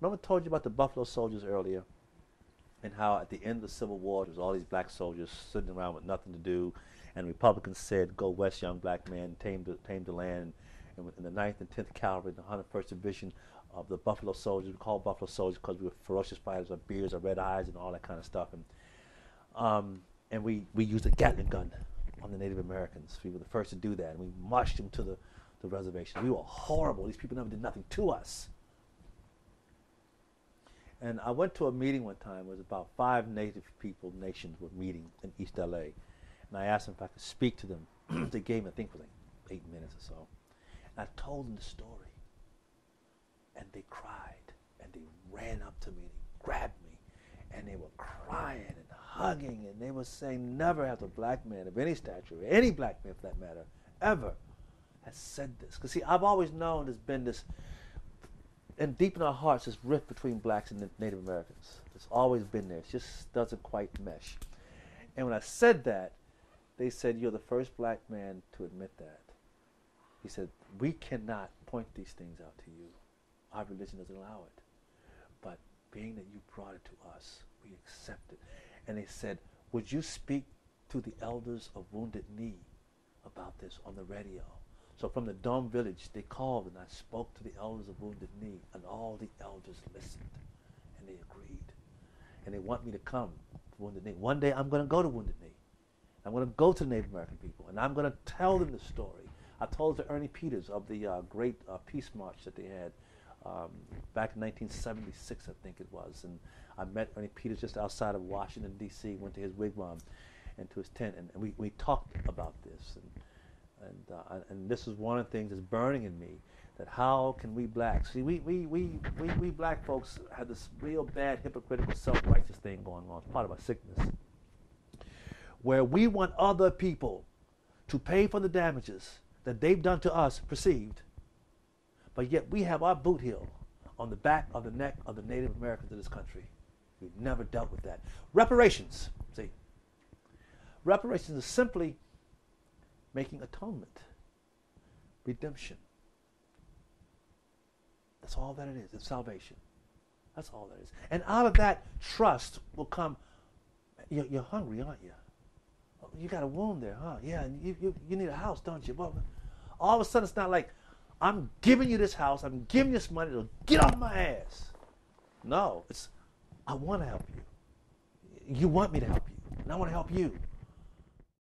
Remember I told you about the Buffalo Soldiers earlier, and how at the end of the Civil War, there was all these black soldiers sitting around with nothing to do, and Republicans said, "Go west, young black man, tame the land." And in the 9th and 10th Cavalry, the 101st Division of the Buffalo Soldiers, we called Buffalo Soldiers because we were ferocious fighters, our beards, our red eyes, and all that kind of stuff. And we used a Gatling gun on the Native Americans. We were the first to do that, and we marched them to the reservation. We were horrible. These people never did nothing to us. And I went to a meeting one time. It was about 5 native nations were meeting in East LA. And I asked them if I could speak to them. They gave me, I think, for like 8 minutes or so. And I told them the story. And they cried. And they ran up to me. They grabbed me. And they were crying and hugging. And they were saying, never has a black man of any stature, any black man for that matter, ever has said this. Because see, I've always known there's been this, and deep in our hearts, this rift between blacks and Native Americans. It's always been there. It just doesn't quite mesh. And when I said that, they said, you're the first black man to admit that. He said, we cannot point these things out to you. Our religion doesn't allow it. But being that you brought it to us, we accept it. And they said, would you speak to the elders of Wounded Knee about this on the radio? So from the Dome Village, they called, and I spoke to the elders of Wounded Knee, and all the elders listened, and they agreed. And they want me to come to Wounded Knee. One day I'm going to go to Wounded Knee. I'm going to go to the Native American people, and I'm going to tell them the story. I told it to Ernie Peters of the great peace march that they had back in 1976, I think it was. And I met Ernie Peters just outside of Washington, D.C., went to his wigwam and to his tent, and we talked about this. And this is one of the things that's burning in me, that how can we blacks, see, we black folks have this real bad hypocritical self-righteous thing going on. It's part of our sickness, where we want other people to pay for the damages that they've done to us, perceived, but yet we have our boot heel on the back of the neck of the Native Americans of this country. We've never dealt with that. Reparations, see. Reparations is simply making atonement, redemption. That's all that it is. It's salvation. That's all that is. And out of that trust will come, you're hungry, aren't you? You got a wound there, huh? Yeah, and you need a house, don't you? Well, all of a sudden it's not like, I'm giving you this house, I'm giving you this money to get off my ass. No, it's, I want to help you. You want me to help you, and I want to help you.